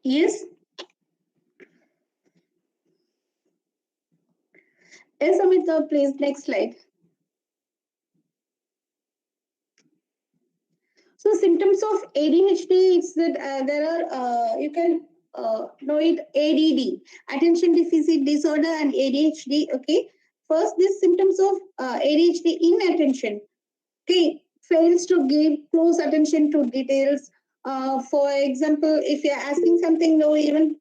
Yes. Yes, Amita, please, next slide. So symptoms of ADHD is that there are, you can know it ADD, attention deficit disorder, and ADHD. Okay. First, these symptoms of ADHD: inattention. Okay, fails to give close attention to details. For example, if you're asking something, no, even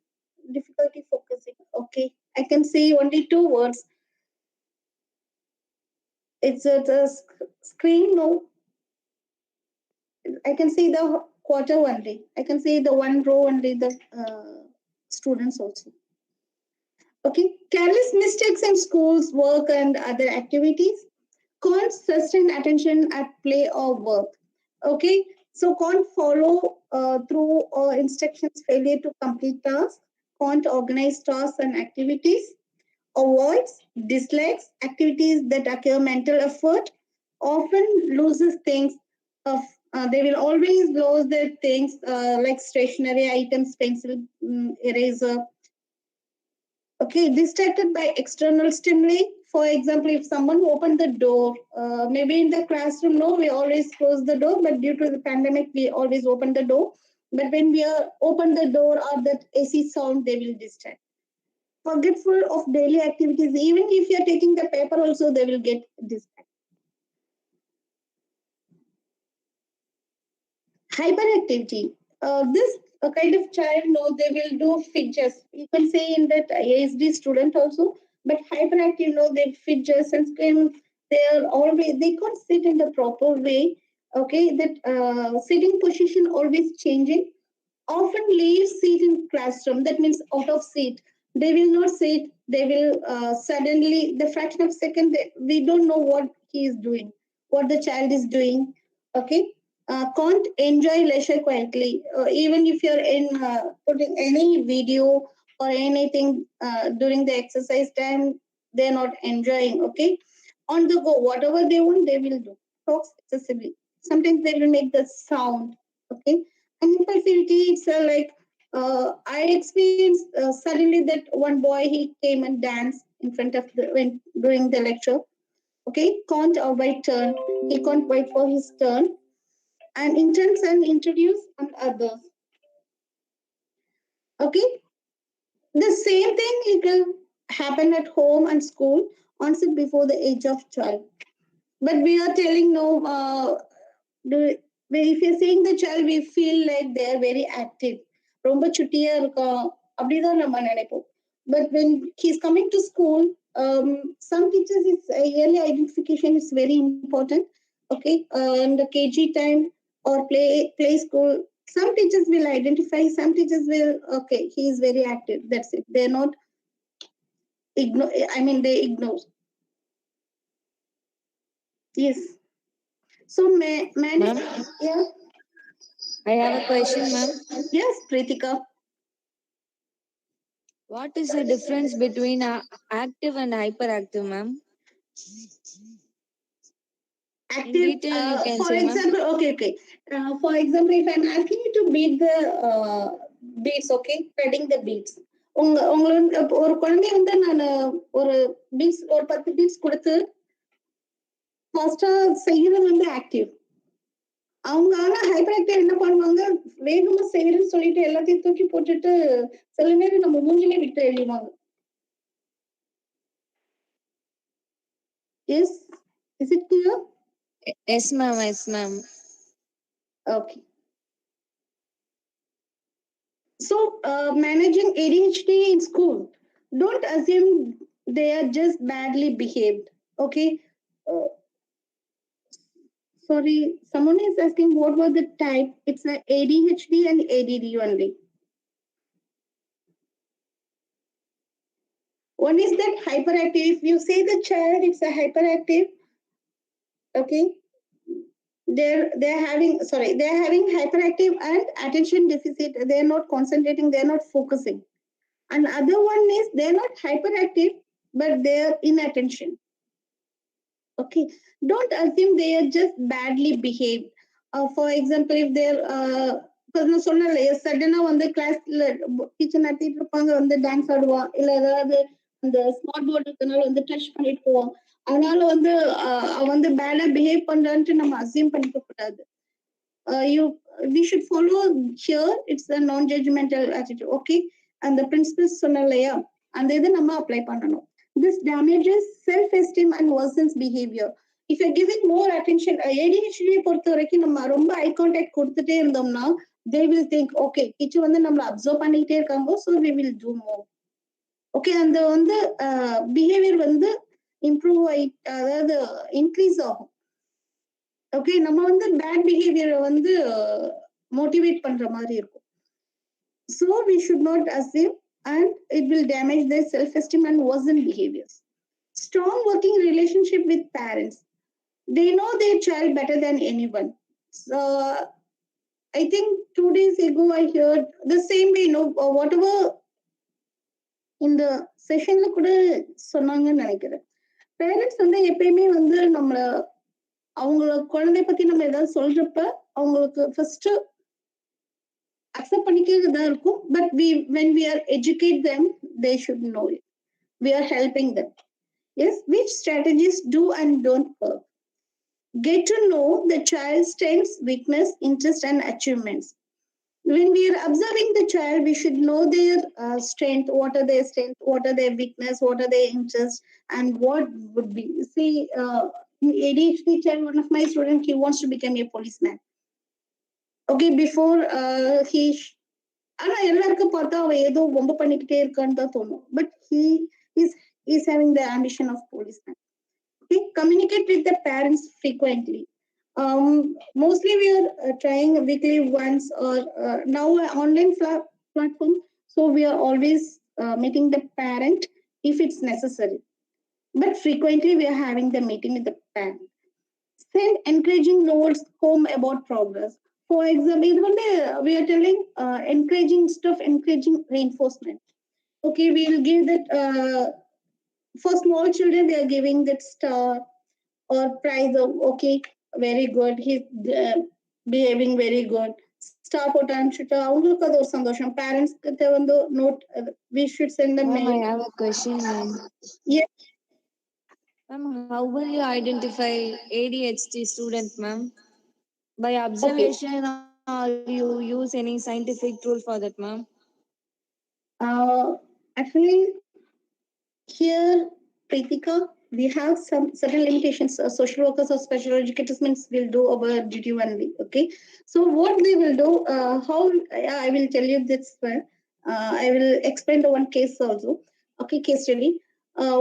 difficulty focusing. Okay, I can say only two words. It's a screen. No, I can see the quarter only. I can see the one row only. The students also. Okay, careless mistakes in schools, work, and other activities. Can't sustain attention at play or work. Okay, so can't follow through or instructions, failure to complete tasks, can't organize tasks and activities, avoids, dislikes activities that occur mental effort, often loses things of they will always lose their things like stationery items, pencil, eraser. Okay, distracted by external stimuli. For example, if someone opened the door, maybe in the classroom, no, we always close the door, but due to the pandemic, we always open the door. But when we are open the door or that AC sound, they will distract. Forgetful of daily activities, even if you are taking the paper, also they will get distracted. Hyperactivity. This kind of child, no, they will do fidgets. You can say in that ASD student also, but hyperactive, no, they fidgets and scream. They are always, they can't sit in the proper way. Okay, that sitting position always changing. Often leave seat in classroom. That means out of seat. They will not sit. They will suddenly, the fraction of second, we don't know what he is doing, what the child is doing. Okay, can't enjoy leisure quietly. Even if you're in putting any video or anything during the exercise time, they're not enjoying. Okay, on the go, whatever they want, they will do. Talks excessively. Sometimes they will make the sound. Okay, and impulsivity, it's like I experienced suddenly that one boy he came and danced in front of the when during the lecture. Okay, can't wait turn. He can't wait for his turn and intends and introduce on others. Okay, the same thing it will happen at home and school onset before the age of 12. But we are telling no. If you're saying the child, we feel like they are very active. ரொம்ப சுட்டியா இருக்கும் அப்படிதான் நம்ம நினைப்போம். But when he's coming to school, some teachers, it's early identification is very important. Okay, in the KG time or play school, some teachers will identify. Some teachers will, okay, he is very active. That's it. They're not ignore. I mean, they ignore. Yes. So Ma'am, yeah. I have a question, ma'am. Yes, Pritika. What is the difference between active and hyperactive, ma'am? In Active, detail, you can for say, ma'am. example, okay. For example, if I'm asking you to beat the beats, okay, treading the beats. உங்களை ஒரு குழந்தைய வந்து நான் ஒரு beads ஒரு 10 beads கொடுத்து ஃபர்ஸ்டா செய்யறது வந்து ஆக்டிவ். அவங்க ஆனா ஹைப்பர் ஆக்டிவ் என்ன பண்ணுவாங்க, வேகமா செய்யறேன்னு சொல்லிட்டு எல்லாத்தையும் தூக்கி போட்டுட்டு சில நேரம் நம்ம மூஞ்சிலே விட்டு எழுதிவாங்க. Yes, is it clear? Yes, ma'am. Yes, ma'am. Okay. So, managing ADHD in school, don't assume they are just badly behaved. Okay. Uh, Sorry, someone is asking what was the type. It's a ADHD and ADD only. One is that hyperactive. If you say the child, it's a hyperactive. Okay. They're having hyperactive and attention deficit. They're not concentrating. They're not focusing. Another one is they're not hyperactive, but they're inattention. Okay, don't assume they are just badly behaved. For example, if they're நான் சொன்னேன் சடனா வந்து கிளாஸ்ல teacher நடத்திட்டு இருப்பாங்க, வந்து dance ஆடுவான், இல்ல ஏதாவது அந்த ஸ்மார்ட் போர்டு இருக்கனால வந்து டச் பண்ணிட்டு போவான். அதனால வந்து அவன் வந்து பேடா பிஹேவ் பண்றான்ட்டு நம்ம அசியூம் பண்ணிக்க கூடாது. You we should follow here. It's a non-judgmental attitude. Okay, and the principles சொன்ன இல்லையா, அந்த இதை நம்ம அப்ளை பண்ணணும். This damages self-esteem and worsens behavior. If you're giving more attention, ADHD பொறுத்த வரைக்கும் நம்ம ரொம்ப ஐ கான்டாக்ட் கொடுத்துட்டே இருந்தோம்னா they will think, okay, teacher வந்து நம்மள அப்சர்வ் பண்ணிட்டே இருக்காங்க, so we will do more. Okay, அந்த வந்து பிஹேவியர் வந்து இம்ப்ரூவ் ஆகி, அதாவது இன்க்ரீஸ் ஆகும். ஓகே, நம்ம வந்து பேட் பிஹேவியரை வந்து மோட்டிவேட் பண்ற மாதிரி இருக்கும். So we should not assume, and it will damage their self-esteem and worsen behaviors. Strong working relationship with parents. They know their child better than anyone. So I think 2 days ago I heard the same way, whatever இந்த செஷன்ல கூட சொன்னாங்கன்னு நினைக்கிறேன். Parents வந்து எப்பயுமே வந்து நம்மள அவங்கள குழந்தைய பத்தி நம்ம ஏதாவது சொல்றப்ப அவங்களுக்கு ஃபர்ஸ்ட் அக்செப்ட் பண்ணிக்கிறது தான் இருக்கும். But when we are educate them, they should know it. We are helping them. Yes, which strategies do and don't work. Get to know the child's strengths, weakness, interest, and achievements. When we are observing the child, we should know their strength, what are their strength, what are their weakness, what are their interests, and what would be. See, ADHD child, one of my students, he wants to become a policeman. Okay, before he ஆனா எல்லாருக்கும் பார்த்தா அவன் ஏதோ ரொம்ப பண்ணிக்கிட்டே இருக்கான்னு தான் தோணும். But he's having the ambition of policeman. Okay, communicate with the parents frequently. Mostly we are trying weekly once, or now online platform, so we are always meeting the parent if it's necessary, but frequently we are having the meeting with the parent. Send encouraging notes home about progress. For example, இது வந்து we are telling encouraging stuff, encouraging reinforcement. Okay, we will give that for small children we are giving that star or prize of, okay, very good, he's behaving very good, star போட்டு அனுப்பிச்சுட்டு அவங்களுக்கு அது ஒரு சந்தோஷம். Parents கிட்ட வந்து note, we should send a Ma'am, mail. I have a question, ma'am. Yes. Ma'am, how will you identify ADHD student, ma'am? By Okay. observation, or you use any scientific tool for that, ma'am? Actually, here, Pritika, we have some certain limitations. Social workers or special educators means will do our duty only. Okay, so what they will do, how I will tell you this one. I will explain the one case also. Okay, case study.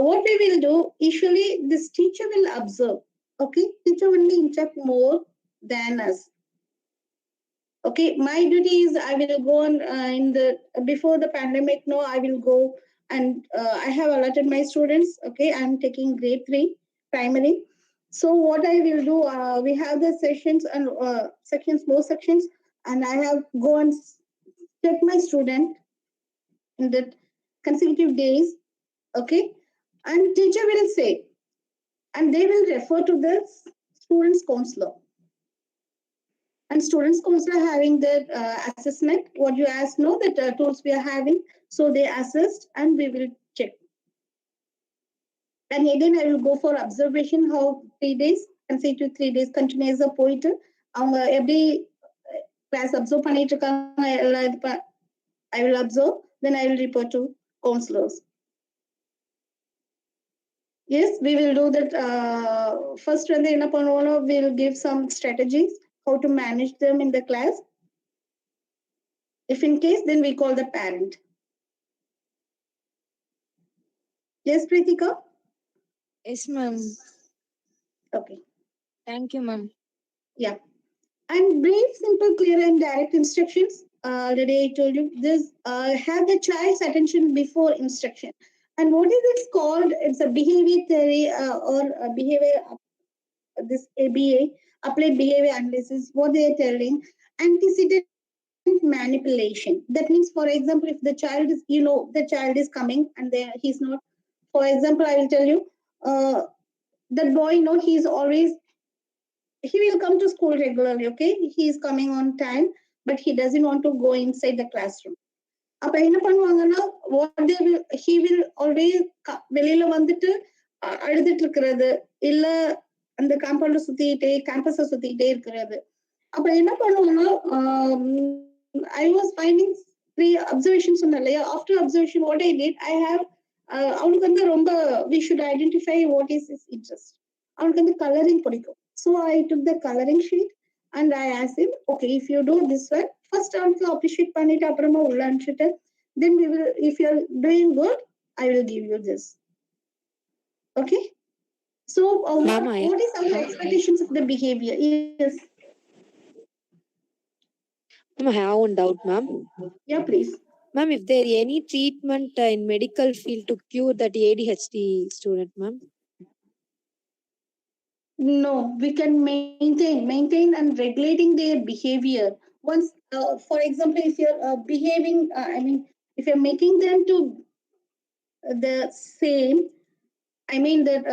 What we will do, usually this teacher will observe. Okay, teacher will interact more than us. Okay, my duty is I will go on in the before the pandemic. No, I will go and I have allotted my students. Okay, I'm taking grade 3 primary. So what I will do, we have the sessions and sections, more sections, and I have go and check my student in the consecutive days. Okay, and teacher will say, and they will refer to the students counselor. And students counselor having their assessment, what you ask, know that tools we are having, so they assessed and we will check. And again I will go for observation, how 3 days consecutive 3 days continuous போயிட்டு அவங்க எப்படி class observe பண்ணிட்டு இருக்காங்க எல்லாம் இது I will observe, then I will report to counselors. Yes, we will do that. First when they we will give some strategies how to manage them in the class. If in case, then we call the parent. Yes, Pritika? Yes, ma'am. Okay. Thank you, ma'am. Yeah. And brief, simple, clear, and direct instructions. Already I told you this. Have the child's attention before instruction. And what is it called? It's a behavior theory or a behavior. This ABA, applied behavior analysis. What they are telling, antecedent manipulation. That means, for example, if the child is, the child is coming and he's not. For example, I will tell you, that boy, he's always, he will come to school regularly. Okay, he is coming on time. but he doesn't want to go inside the classroom. அப்ப என்ன பண்ணுவாங்கன்னா he will always வெளியில வந்துட்டு அழுதுட்டு இருக்கிறது, இல்ல அந்த காம்பவுண்ட சுத்திட்டே கேம்பஸ சுத்திட்டே இருக்கிறது. அப்ப என்ன பண்ணுவோம்னா, I was finding 3 observations சொன்னேன் இல்லையா. After observation what I did, I have அவனுக்கு வந்து ரொம்ப we should identify what is his interest. அவனுக்கு வந்து கலரிங் பிடிக்கும். So I took the coloring sheet and I asked him, okay, if you do this one, first அவனுக்கு appreciate பண்ணிட்டு அப்புறமா உள்ள அனுப்பிச்சிட்டு, then we will, if you are doing good, I will give you this. Okay. So what is our expectations of the behavior? Yes. I have one doubt, ma'am. Yeah, please. Ma'am, if there any treatment in medical field to cure that ADHD student, ma'am? No, we can maintain and regulating their behavior. Once, for example, if you're behaving, if you're making them to the same, that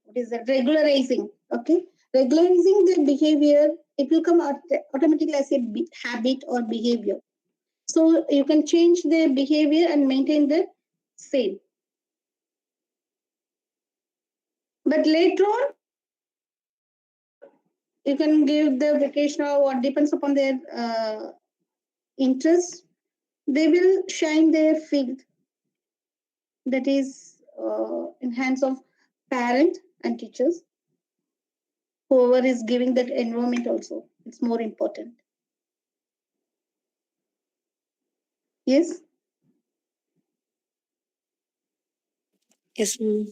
what is that? Regularizing. Okay, regularizing their behavior, it will come automatically as a habit or behavior. So you can change their behavior and maintain the same. But later on, you can give the vocational, what depends upon their interest. They will shine their field. That is in hands of parent and teachers. Whoever is giving that environment also, it's more important. Yes. Yes, ma'am.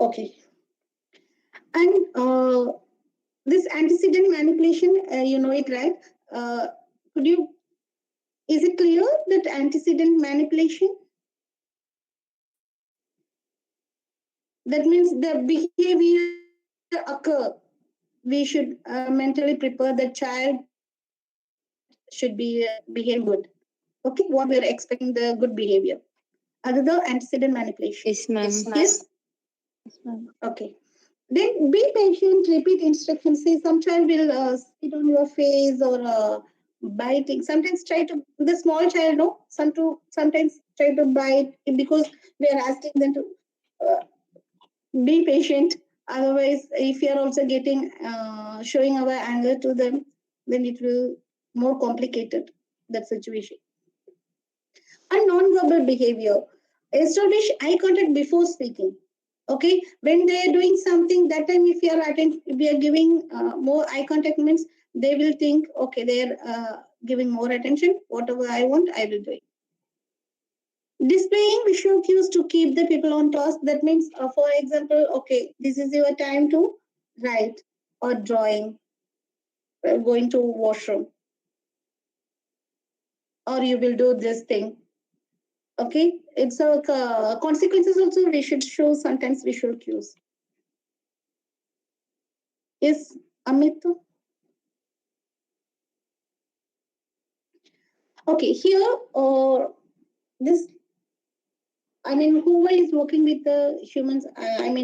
Okay. And this antecedent manipulation, you know it, right? Is it clear that antecedent manipulation? That means the behavior occur. We should mentally prepare the child should be behaving good. Okay, what we are expecting the good behavior. Other the antecedent manipulation. Yes, ma'am. Yes. Yes, ma'am. Okay. Then be patient, repeat instructions. See, some child will spit on your face or biting. Sometimes try to, the small child, no, sometimes try to bite because we are asking them to be patient. Otherwise, if you are also getting showing our anger to them, then it will more complicated, that situation. And non-verbal behavior. Establish eye contact before speaking. Okay, when they are doing something, that time if we are giving more eye contact, means they will think, okay, they are giving more attention. Whatever I want, I will do it. Displaying visual cues to keep the people on task. That means, for example, okay, this is your time to write or drawing, going to washroom, or you will do this thing. Okay, it's a consequences also. We should show sometimes visual cues. Yes, Amit. Okay, here this, whoever is working with the humans,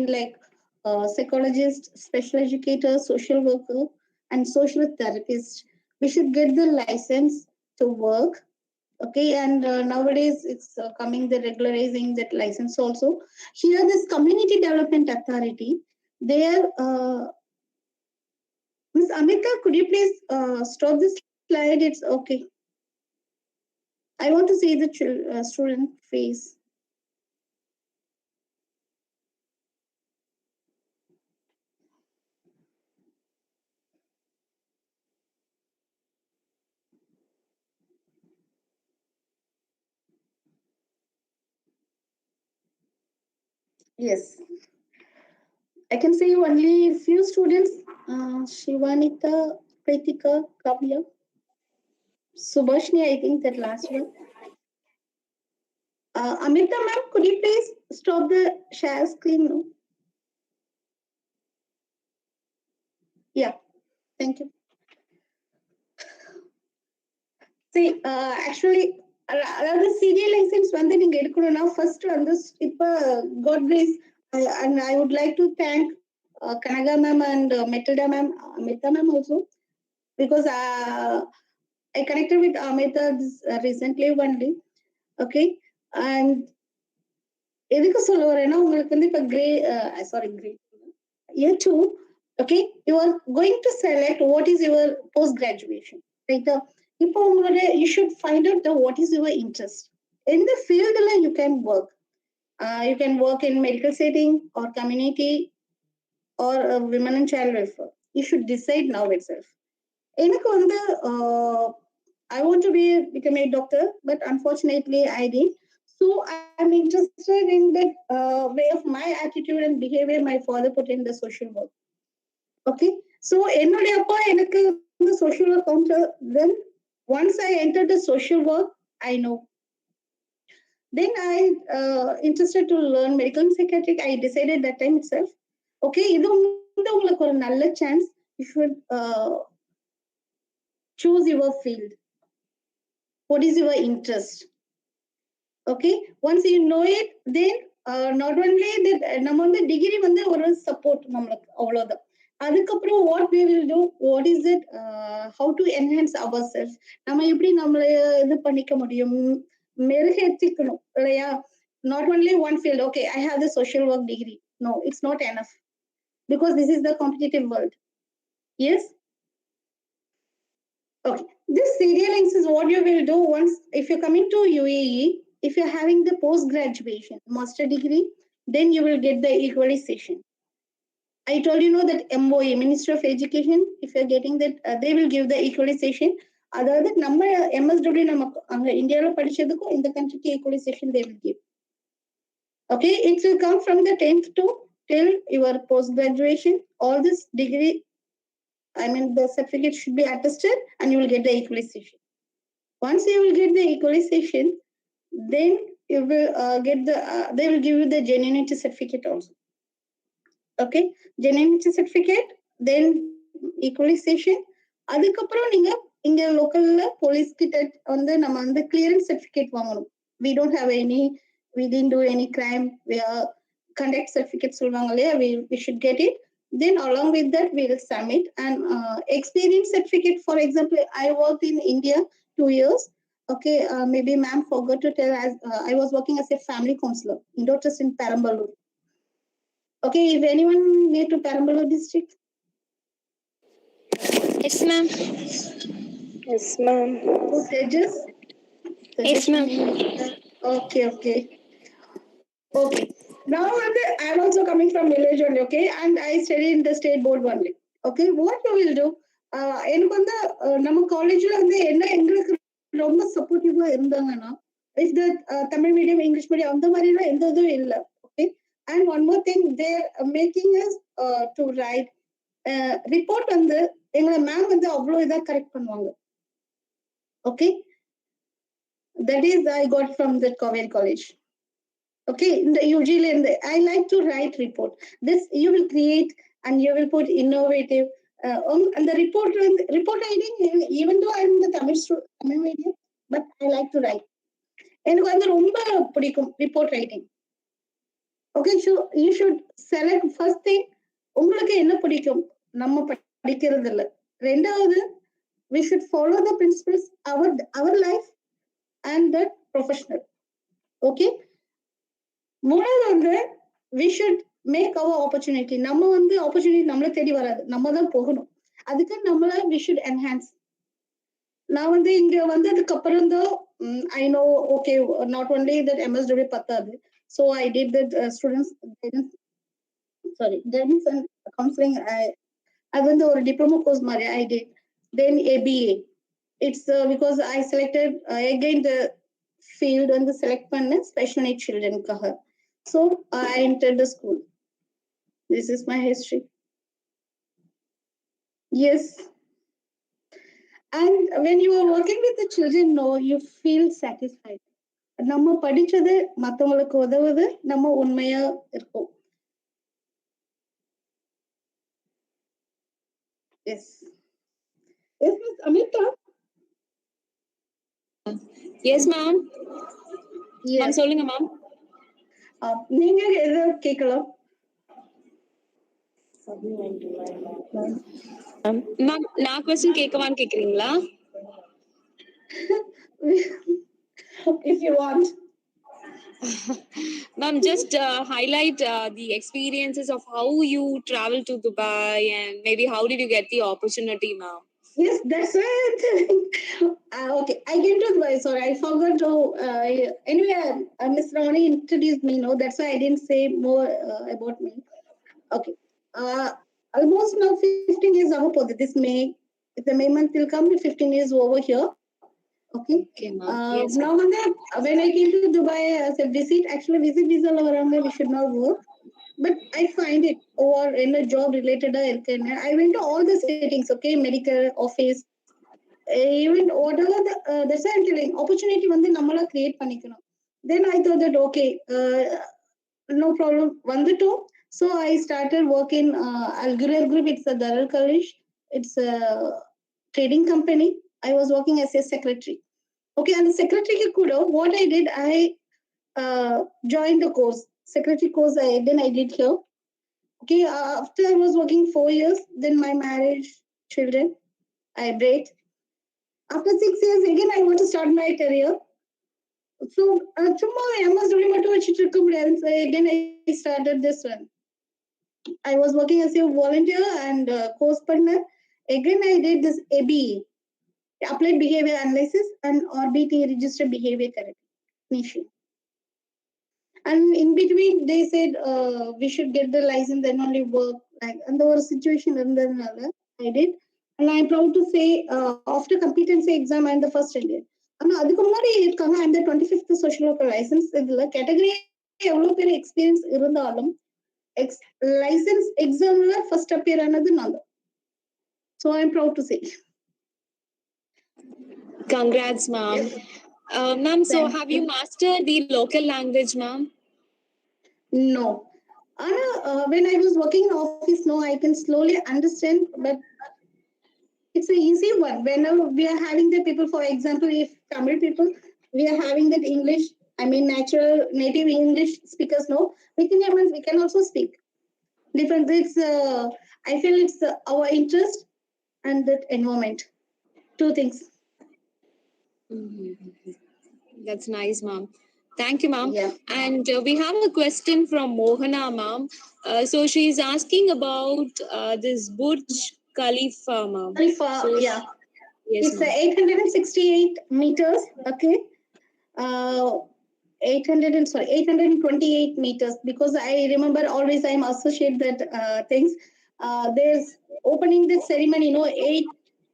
like psychologist, special educator, social worker, and social therapist, we should get the license to work. Okay, and nowadays it's coming the regularizing that license also. Here, this community development authority, there, Ms. Amita, could you please stop this slide? It's okay. I want to see the student face. Yes. I can see only few students. Shivanita, Kritika, Kavya, Subhashni, I think that last one. Amita ma'am, could you please stop the share screen? No? Yeah, thank you. See, actually, அதாவது serial licence வந்து நீங்க எடுக்கணும்னா first வந்து இப்ப God grace, and I would like to thank Kanaga ma'am and Metilda ma'am, Meta ma'am also. because I connected with Amita recently only. Okay, and எதுக்கு சொல்ல வரேன்னா உங்களுக்கு வந்து இப்ப grey year 2, okay, you are going to select what is your post graduation, right? இப்போ உங்களோட you should find out what is your interest in the field you can work. You can work in medical setting or community or women and child welfare. You should decide now itself. எனக்கு வந்து I want to become a doctor, but unfortunately I didn't. So I'm interested in that way of my attitude and behavior my father put in the social work. Okay, so என்னுடைய அப்பா எனக்கு வந்து social work counter. Then once I entered the social work, I know. Then I interested to learn medical and psychiatric. I decided that time itself. Okay, இது வந்து உங்களுக்கு ஒரு நல்ல chance. You should choose your field. What is your interest? Okay, once you know it, then not only that நம்ம வந்து degree வந்து ஒரு support நம்மளுக்கு அவ்வளவுதான். அதுக்கப்புறம் what we will do, what is it, how to enhance ourselves, நம்ம எப்படி நம்மள இது பண்ணிக்க முடியும், மெருகேற்றிக்கணும் இல்லையா? Not only one field. Okay, I have the social work degree. No, it's not enough because this is the competitive world. Yes. Okay, this serial links is what you will do once if you're coming to UAE. If you're having the post graduation master degree, then you will get the equalization. I told you know that MOE, Minister of Education, if you're getting that, they will give the equalization. Other than number MSW India in the country equalization they will give. Okay, it will come from the 10th to till your post graduation. All this degree, I mean, the certificate should be attested and you will get the equalization. Once you will get the equalization, then you will get the, they will give you the genuinity certificate also. Okay, genuinity certificate, then equalization. அதுக்கப்புறம் நீங்க இங்க லோக்கல்ல police கிட்ட வந்து நம்ம அந்த clearance certificate வாங்கணும். We don't have any, we didn't do any crime, we are conduct certificate சொல்லுவாங்க இல்லையா, we should get it. Then along with that we will submit and experience certificate. For example, I worked in India 2 years. Okay, maybe ma'am forgot to tell, as I was working as a family counselor in Doctors in Perambalur. Okay, if anyone near to Perambalur district? Yes, ma'am. Yes, ma'am. So Tejas? Yes, ma'am. Okay, okay. Okay. Now I'm also coming from village only, okay, and I study in the state board only. Okay, what you will do? எனக்கு வந்து நம்ம காலேஜ்ல வந்து என்ன எங்களுக்கு ரொம்ப சப்போர்ட்டிவா இருந்தாங்கன்னா, is the Tamil medium English medium அந்த மாதிரிலாம் எந்த இதுவும் இல்லை. Okay, and one more thing, they're making us to write report வந்து எங்களை மேம் வந்து அவ்வளோ இதாக கரெக்ட் பண்ணுவாங்க. Okay, that is I got from the Cauvery college. Okay, in the usually in the, I like to write report. This you will create and you will put innovative and the report writing. Even though I'm the Tamil medium, but I like to write. எனக்கு வந்து ரொம்ப பிடிக்கும் report writing. Okay, so you should select first thing உங்களுக்கு என்ன பிடிக்கும், நம்ம படிக்கிறது இல்லை. ரெண்டாவது, we should follow the principles our life and that professional. Okay, மூணாவது வந்து we should make our opportunity. நம்ம வந்து opportunity நம்மள தேடி வராது, நம்ம தான் போகணும். அதுக்கு நம்மள we should enhance. நான் வந்து இங்க வந்ததுக்கு அப்புறம் தான் I know, okay, not only that MSW பத்தாது, so I did that students guidance and counseling. I வந்து ஒரு diploma course மாதிரி I did. Then ABA. It's because I selected again the field and the select பண்ண special need children காக. So I entered the school. This is my history. Yes. And when you are working with the children, no, you feel satisfied. நம்ம படிச்சது மத்தவங்களுக்கு உதவுது, நம்ம உண்மையா இருக்கும். Yes. Yes, Miss Amita. Yes, ma'am. Yes. Ma'am, சொல்லுங்க ma'am. நீங்க எதை கேட்கலாம்? மேம் நான் கொஸ்டின் கேட்கவான்னு கேக்குறீங்களா? If you want. Ma'am, just highlight the experiences of how you traveled to Dubai and maybe how did you get the opportunity, ma'am? Yes, that's right. Okay, I came to Dubai. Sorry, I forgot to. Anyway, Miss Ronnie introduced me. No, that's why I didn't say more about me. Okay. Almost now 15 years ago, this May, if the May month will come, 15 years over here. Okay. Okay, ma'am. Yes, Now, when I came to Dubai as a visit, actually, visit visa we should not work. But I find it or in a job related I went to all the settings, okay, medical, office, even whatever that's why I'm telling opportunity nammala create panikkanum. Then I thought that okay, no problem vandittu. So I started working Algurier Group. It's a Darar College. It's a trading company. I was working as a secretary. Okay, and the secretary kuda what I did, I joined the course, secretary course. Then I did here. Okay, after I was working 4 years, then my marriage, children, I break. After 6 years, again I want to start my career. So tomorrow I must remember to again I started this one. I was working as a volunteer and course partner. Again I did this ABE, Applied Behavior Analysis, and RBT, Registered Behavior Recognition. And in between, they said we should get the license and only work. Like, and there was a situation and then I did. And I'm proud to say, after competency exam, I'm the first Indian. I'm the 25th social worker license. Category experience license exam first appear another number. So I'm proud to say. Congrats, ma'am. Ma'am, so have you mastered the local language, ma'am? No. Anna, when I was working in office, no, I can slowly understand, but it's an easy one. Whenever we are having the people, for example, if Tamil people, we are having that English, I mean, natural native English speakers, no, within a month we can also speak. Different, it's, I feel it's our interest and that environment. Two things. Mm-hmm. That's nice, ma'am. Thank you, ma'am. Yeah. And we have a question from Mohana, ma'am. So she's asking about this Burj Khalifa, ma'am. Khalifa, So, yeah. yes, It's ma'am. 868 meters, okay. 828 meters, because I remember always I'm associate that things. There's opening the ceremony, 8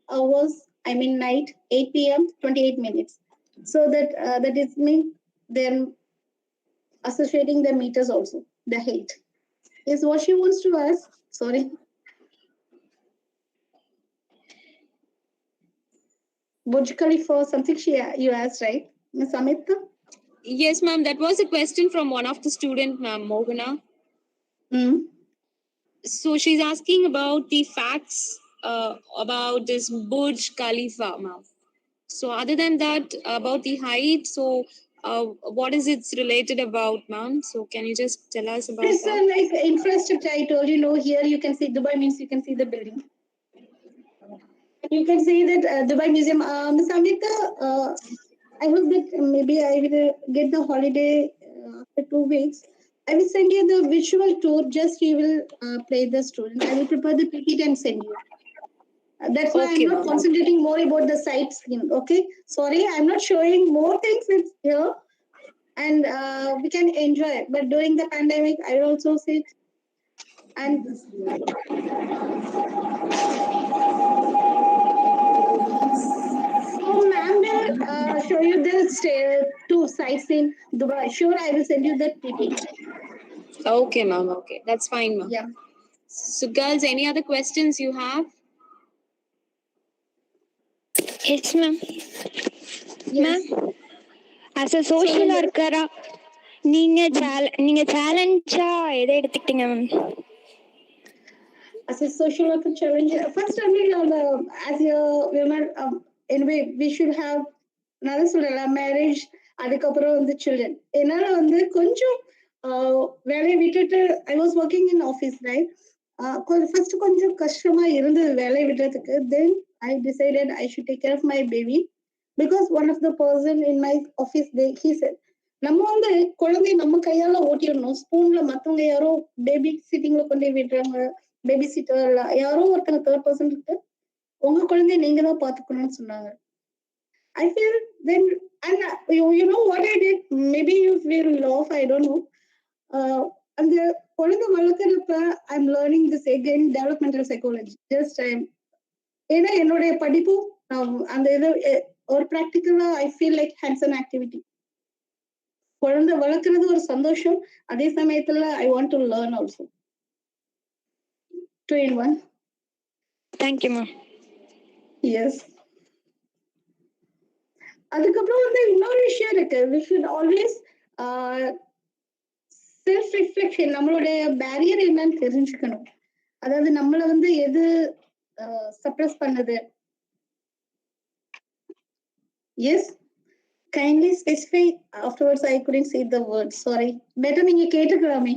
hours, I mean night, 8 p.m., 28 minutes. So that is mean they're associating the meters also, the height. Is what she wants to ask. Sorry. Burj Khalifa, something you asked, right? Ms. Amita? Yes, ma'am. That was a question from one of the student, ma'am, Mohana. So she's asking about the facts about this Burj Khalifa, ma'am. So other than that, about the height, so what is it related about, ma'am? So can you just tell us about It's that? like infrastructure. I told you, here you can see Dubai means you can see the building. You can see that Dubai Museum. Ms. Amita, I hope that maybe I will get the holiday after 2 weeks. I will send you the visual tour. Just you will play the students. I will prepare the PPT and send you. That's why I'm not concentrating more about the sightseeing. Okay, sorry, I'm not showing more things here, and we can enjoy it. But during the pandemic, I will also sit and. So, ma'am will show you the two sites in Dubai. Sure, I will send you the PPT. Okay, ma'am. Okay, that's fine, ma'am. Yeah. So, girls, any other questions you have? Yes, ma'am. Yes. Ma'am, as a social worker, நீங்க சேலஞ்சா எதை எடுத்துக்கிட்டீங்க ma'am? As a social worker challenge, first I mean, as a women, anyway, we should have நான் சொல்லலாம் marriage, அதுக்கப்புறம் children. என்னால் கொஞ்சம் வேலையை விட்டுட்டு I was working in office right. first கொஞ்சம் கஷ்டமா இருந்தது வேலையை விடுறதுக்கு. Then I decided I should take care of my baby because one of the person in my office he said, நம்ம வந்து குழந்தைய நம்ம கையால ஓட்டிடணும், ஸ்பூன்ல மத்தவங்க யாரோ பேபி சிட்டிங்ல கொண்டு விடுறாங்க, பேபி சிட்டர் யாரோ ஒருத்தங்க தேர்ட் பர்சன் இருக்கு, உங்க குழந்தைய நீங்க தான் பாத்துக்கணும்னு சொன்னாங்க. I feel then, and you know what I did? Maybe you will laugh, I don't know. அந்த குழந்தை வளர்க்கறப்ப I'm learning this again, developmental psychology. Just ஏன்னா என்னுடைய படிப்பும் அந்த இது ஒரு ப்ராக்டிக்கலா I feel like hands-on activity. குழந்தை வளர்க்கறது ஒரு சந்தோஷம், அதே சமயத்துல I want to learn also. 2 in 1. Thank you, ma'am. Yes. அதுக்கப்புறம் வந்து இன்னொரு விஷயம் இருக்கு. We should always self reflection, நம்மளுடைய பேரியர் என்னன்னு தெரிஞ்சுக்கணும். அதாவது நம்மள வந்து எது சப்ரஸ் பண்ணுது. Yes, kindly specify. Afterwards I couldn't see the word, sorry. Better நீங்க கேட்டுக்கலாமே.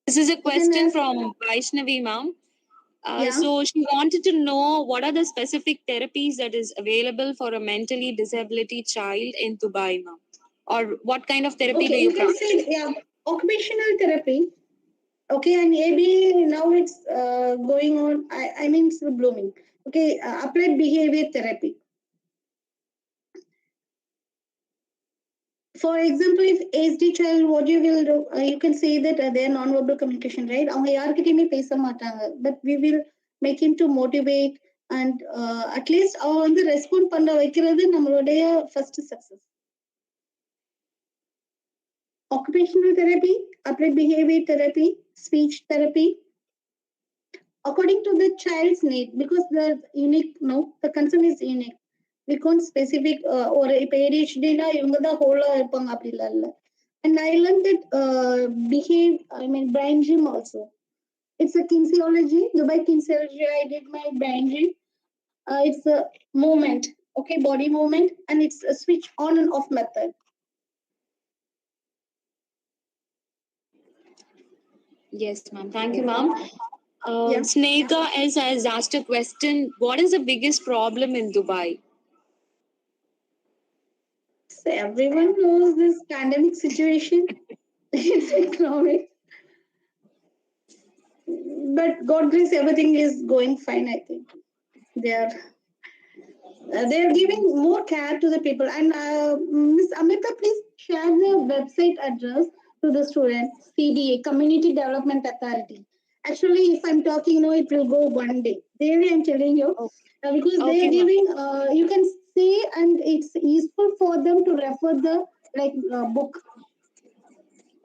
This is a question from Vaishnavi ma'am. Yeah. So she wanted to know what are the specific therapies that is available for a mentally disability child in Dubai, ma'am, or what kind of therapy do you can practice? say, yeah, occupational therapy. Okay, and maybe now it's going on. I mean, it's blooming. Okay, applied behavior therapy. For example, if ASD child, what you will do, you can say that they are non-verbal communication, right? அவங்க யார்கிட்டயுமே பேச மாட்டாங்க, but we will make him to motivate and at least அவ வந்து respond பண்ண வைக்கிறது நம்மளுடைய first success. Occupational therapy, applied behavior therapy, speech therapy, according to the child's need, because the unique, no, the concern is unique. We can't specific or இப்போ ADHD னா இவங்க தான் ஹோலா இருப்பாங்க அப்படிலாம் இல்லை. And I learned that brain gym also. It's a kinesiology, Dubai kinesiology. I did my brain gym. It's a movement, okay, body movement, and it's a switch on and off method. Yes, ma'am. Thank you, ma'am. Yeah. Sneka has asked a question. What is the biggest problem in Dubai? So everyone knows this pandemic situation. It's economic. But God grace, everything is going fine, I think. They're giving more care to the people. And Ms. Amita, please share the website address to the students. CDA, Community Development Authority. Actually, if I'm talking, no, it will go one day. Really, I'm telling you. Because they are giving, you can see, and it's useful for them to refer the book.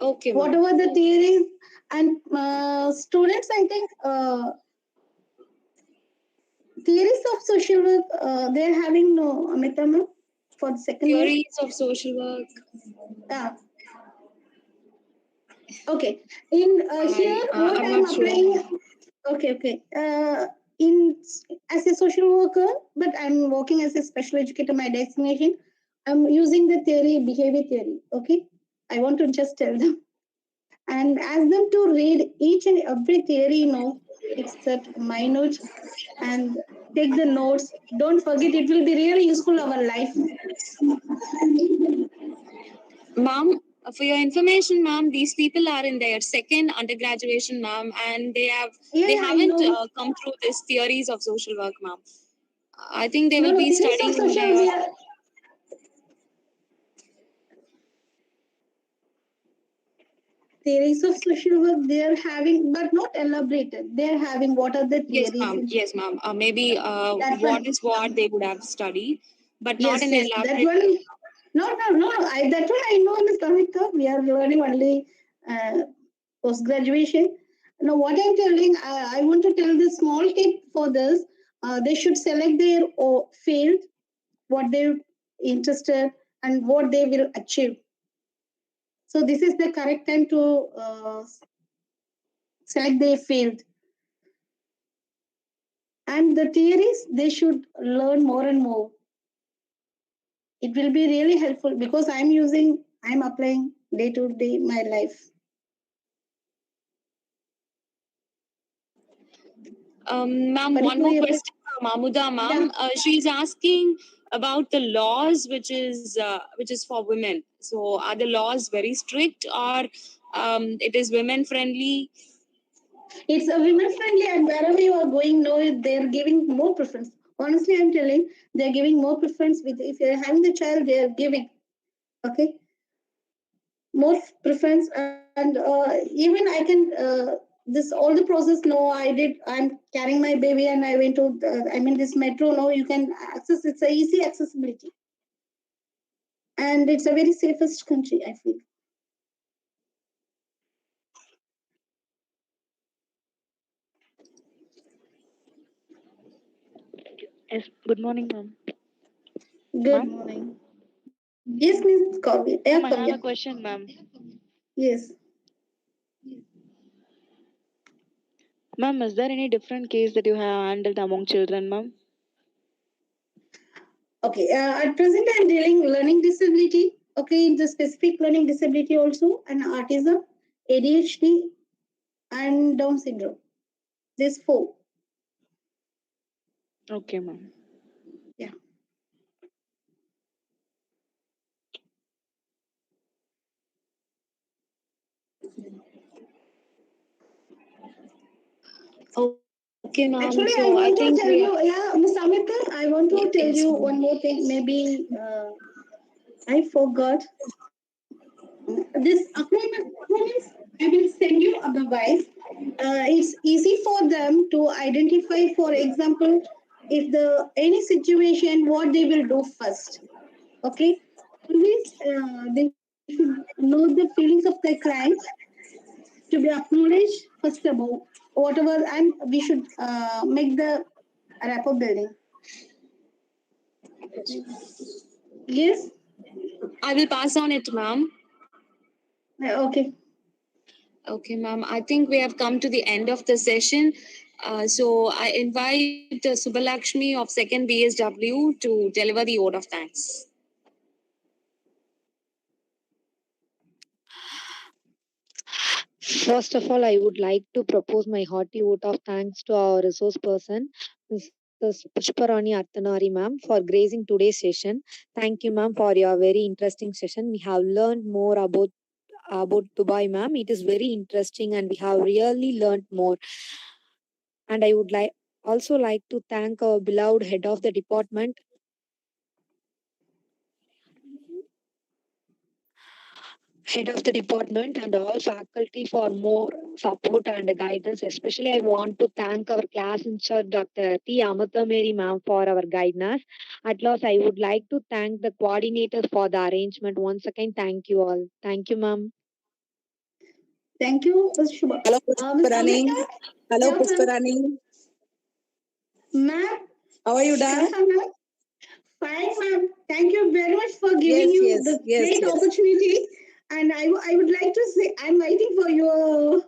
Okay. Whatever the theories, and students, I think, theories of social work, they're having no, Amita, for the second theories of social work. Yeah. Okay. In here, what I'm applying. Sure. Okay. As a social worker, but I'm working as a special educator. My destination, I'm using the theory, behavior theory. Okay. I want to just tell them and ask them to read each and every theory. It's that minute and take the notes. Don't forget, it will be really useful in our life. Ma'am, for your information, ma'am, these people are in their second undergraduation, ma'am, and they haven't come through this theories of social work, ma'am. I think they will be studying theories of social work. They are having, but not elaborated. They are having what are the theories. Yes, ma'am. Maybe what is what they would have studied, but not in elaborate. That one. No. That one I know, Ms. Kavita. We are learning only post graduation. Now, what I'm telling, I want to tell the small tip for this. They should select their field, what they're interested, and what they will achieve. So this is the correct time to select their field. And the theories, they should learn more and more. It will be really helpful because I'm applying day to day my life. Ma'am, one more question from Amuda, ma'am. She's asking about the laws, which is for women. So, are the laws very strict, or it is women friendly? It's a women friendly, and wherever you are going, no, they're giving more preference. Honestly, I'm telling, they're giving more preference. With if you're having the child, they're giving, okay, more preference. And even I can this all the process. No, I'm carrying my baby, and I went to this metro. No, you can access. It's a easy accessibility, and it's a very safest country, I feel. Yes. Good morning, ma'am. Good Ma'am? morning. Yes, Miss Cauvery. Yeah, Ma'am, I have a Cauvery. question, ma'am. Yes. Ma'am, is there any different case that you have handled among children, ma'am? Okay. At present, I'm dealing learning disability. Okay, in the specific learning disability also, and autism, ADHD, and Down syndrome. These four. Okay, ma'am. Yeah. Okay, ma'am. Actually, So I I want to think tell you, yeah, Ms. Amita, I want to tell yes, you ma'am. one more thing. Maybe I forgot. This acronyms, I will send you otherwise. It's easy for them to identify, for example, if the any situation, what they will do first. Okay, always they should know the feelings of their clients to be acknowledged first about whatever, and we should make the rapport building. Yes. I will pass on it, ma'am. Okay. Okay, ma'am. I think we have come to the end of the session. So I invite Subbalakshmi of 2nd BSW to deliver the vote of thanks. First of all, I would like to propose my hearty vote of thanks to our resource person, Mrs. Pushparani Arthanari, ma'am, for gracing today's session. Thank you, ma'am, for your very interesting session. We have learned more about Dubai, ma'am. It is very interesting, and we have really learned more. And I would also like to thank our beloved head of the department, and all faculty for more support and guidance. Especially, I want to thank our class in charge, Dr. T. Amatameri ma'am, for our guidance. At last, I would like to thank the coordinators for the arrangement. Once again, thank you all. Thank you, ma'am. Thank you, Ms. Shubha. Hello, Ms. Pushparani. Amrita? Hello, Yeah, ma'am. Pushparani. Ma'am? How are you, Yeah, done? ma'am. Fine, ma'am. Thank you very much for giving Yes, you yes, the yes, great yes. opportunity. And I would like to say, I'm waiting for your,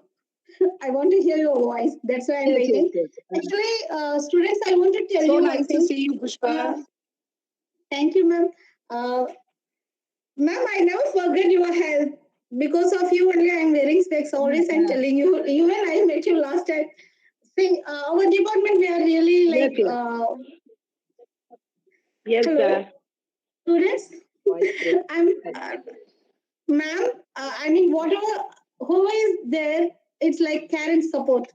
I want to hear your voice. That's why I'm Yes, yes, waiting. yes. Actually, students, I want to tell So you nice one to thing. see you, Pushpa. Thank you, ma'am. Ma'am, I never forget your help. Because of you only, I'm wearing specs. Always I'm telling you. Even I met you last time. See, our department, we are really Yes, like, yes. Yes, hello, students. voice break. I'm, ma'am, I mean, whatever, who is there, it's like care and support.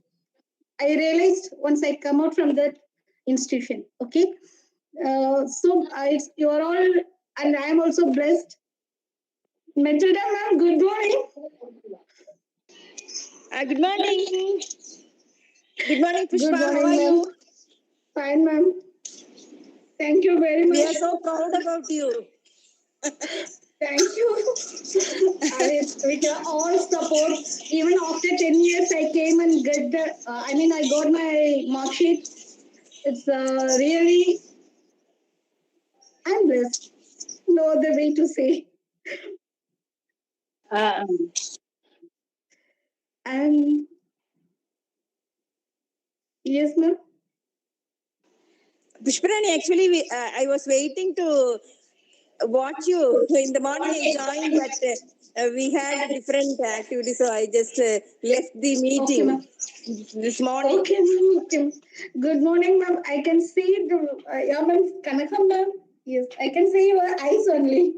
I realized once I come out from that institution. Okay. You are all, and I am also blessed. Matilda, ma'am, good morning. Good morning. Good morning, Good Pushpa. How morning, are ma'am. you? Fine, ma'am. Thank you very We much. are so proud about you. Thank you. With your all support, even after 10 years, I came and get the, I got my mark sheet. It's really, I'm blessed. No other way to say. Uh, And yes, ma'am. Pushparani, actually, I was waiting to watch you. In the morning, I joined, but we had different activities, so I just left the Okay, meeting ma'am. this morning. Okay, ma'am. Okay. Good morning, ma'am. I can see the yeah, ma'am. Kanakam, ma'am. Yes, I can see your eyes only.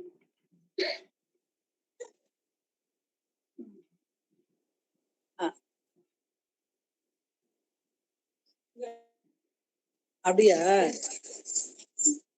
அப்படியா